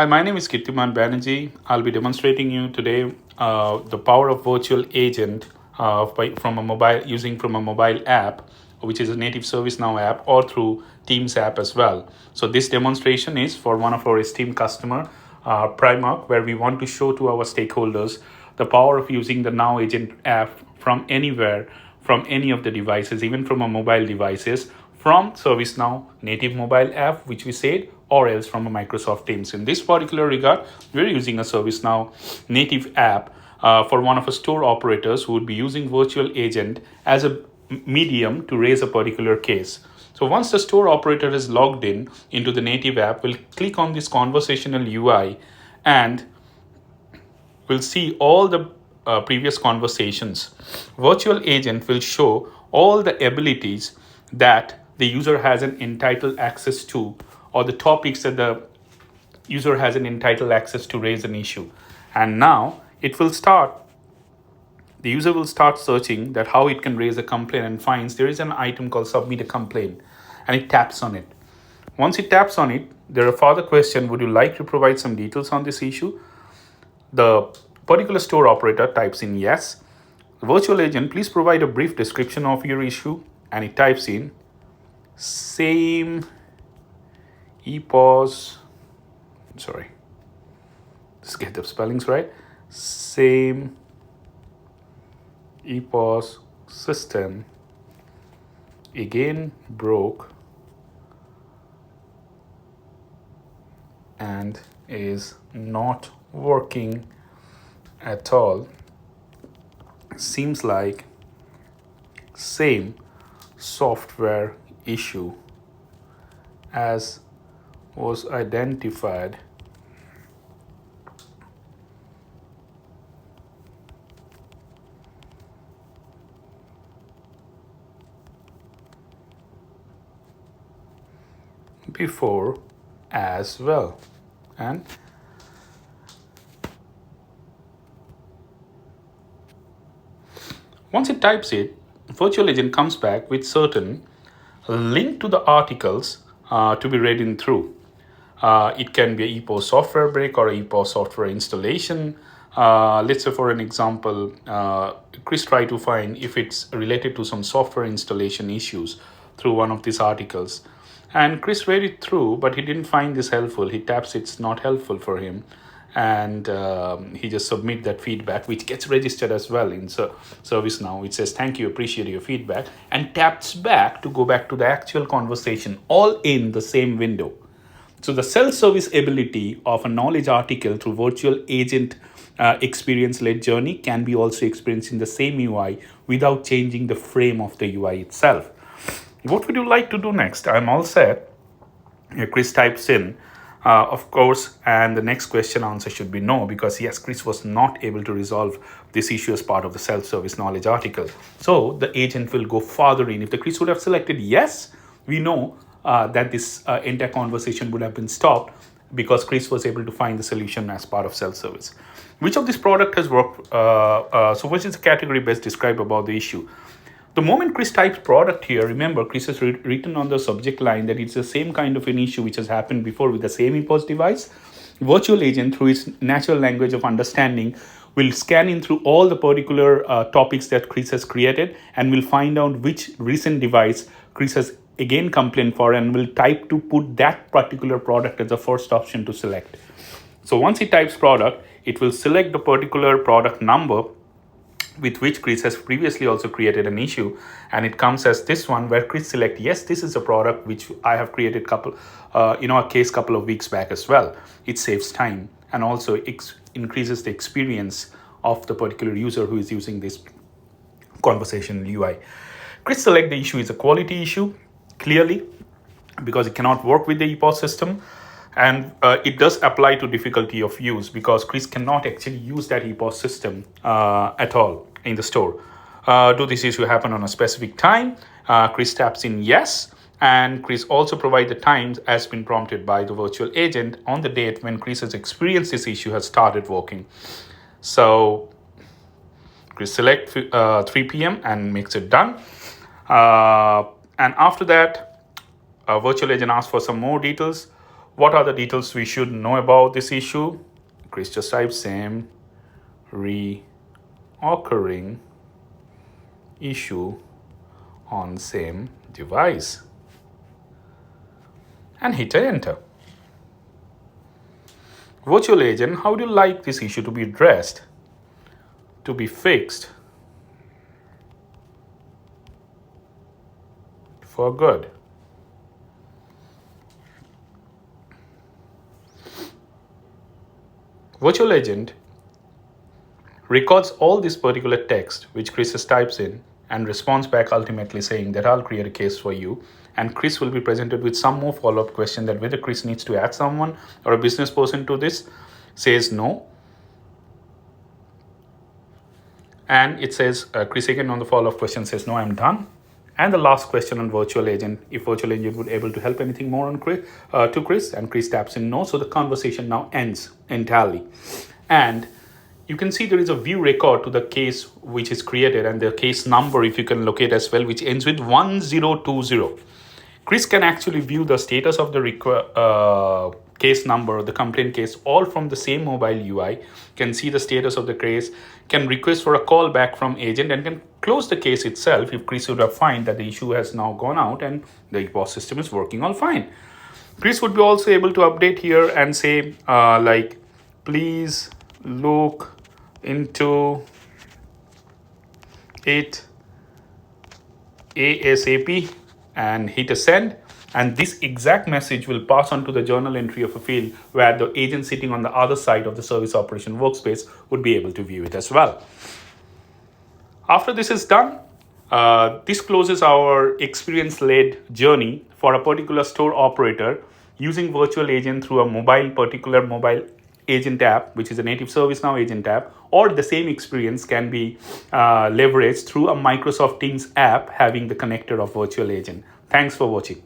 Hi, my name is Kirtiman Banerjee. I'll be demonstrating you today the power of virtual agent from a mobile using from a mobile app, which is a native ServiceNow app, or through Teams app as well. So this demonstration is for one of our esteemed customer, Primark, where we want to show to our stakeholders the power of using the Now Agent app from anywhere, from any of the devices, even from a mobile devices, from ServiceNow native mobile app, which we said, or else from a Microsoft Teams. In this particular regard, we're using a ServiceNow native app for one of our store operators who would be using virtual agent as a medium to raise a particular case. So once the store operator is logged in into the native app, we'll click on this conversational UI and we'll see all the previous conversations. Virtual agent will show all the abilities that the user has an entitled access to, or the topics that the user has an entitled access to raise an issue. And now it will start, the user will start searching that how it can raise a complaint and finds there is an item called submit a complaint, and it taps on it. Once it taps on it, there are further question, would you like to provide some details on this issue? The particular store operator types in yes. The virtual agent, please provide a brief description of your issue, and it types in same EPOS, sorry, let's get the spellings right, same EPOS system again broke and is not working at all. Seems like same software issue as was identified before as well. And once it types it, virtual agent comes back with certain link to the articles to be read in through. It can be a EPOS software break or a EPOS software installation. Let's say, for an example, Chris tried to find if it's related to some software installation issues through one of these articles. And Chris read it through, but he didn't find this helpful. He taps it's not helpful for him. And he just submit that feedback, which gets registered as well in ServiceNow. It says, thank you, appreciate your feedback, and taps back to go back to the actual conversation, all in the same window. So the self-service ability of a knowledge article through virtual agent experience-led journey can be also experienced in the same UI without changing the frame of the UI itself. What would you like to do next? I'm all set. Here Chris types in, of course, and the next question answer should be no, because yes, Chris was not able to resolve this issue as part of the self-service knowledge article. So the agent will go farther in. If the Chris would have selected yes, we know that this entire conversation would have been stopped because Chris was able to find the solution as part of self-service. Which of this product has worked? So which is the category best described about the issue? The moment Chris types product here, remember Chris has written on the subject line that it's the same kind of an issue which has happened before with the same EPOS device. Virtual agent, through its natural language of understanding, will scan in through all the particular topics that Chris has created and will find out which recent device Chris has again complained for, and will type to put that particular product as the first option to select. So once he types product, it will select the particular product number with which Chris has previously also created an issue, and it comes as this one where Chris select yes, this is a product which I have created a case couple of weeks back as well. It saves time and also increases the experience of the particular user who is using this conversational UI. Chris select the issue is a quality issue clearly because it cannot work with the EPOS system. And it does apply to difficulty of use because Chris cannot actually use that EPOS system at all in the store. Do this issue happen on a specific time? Chris taps in yes, and Chris also provides the times as been prompted by the virtual agent on the date when Chris has experienced this issue has started working. So Chris select 3 p.m. and makes it done. And after that, virtual agent asks for some more details. What are the details we should know about this issue? Chris just types same reoccurring issue on same device and hit enter. Virtual agent, how do you like this issue to be addressed, to be fixed for good? Virtual agent records all this particular text which Chris types in and responds back ultimately saying that I'll create a case for you. And Chris will be presented with some more follow-up question that whether Chris needs to add someone or a business person to this, says no. And it says, Chris again on the follow-up question says, no, I'm done. And the last question on virtual agent, if virtual agent would able to help anything more on Chris, to Chris, and Chris taps in no. So the conversation now ends entirely. And you can see there is a view record to the case which is created and the case number, if you can locate as well, which ends with 1020. Chris can actually view the status of the case number, the complaint case, all from the same mobile UI, can see the status of the case, can request for a call back from agent, and can close the case itself if Chris would have find that the issue has now gone out and the EPOS system is working all fine. Chris would be also able to update here and say, like, please look into it ASAP and hit a send. And this exact message will pass on to the journal entry of a field where the agent sitting on the other side of the service operation workspace would be able to view it as well. After this is done, this closes our experience-led journey for a particular store operator using virtual agent through a particular mobile agent app, which is a native ServiceNow agent app, or the same experience can be leveraged through a Microsoft Teams app having the connector of virtual agent. Thanks for watching.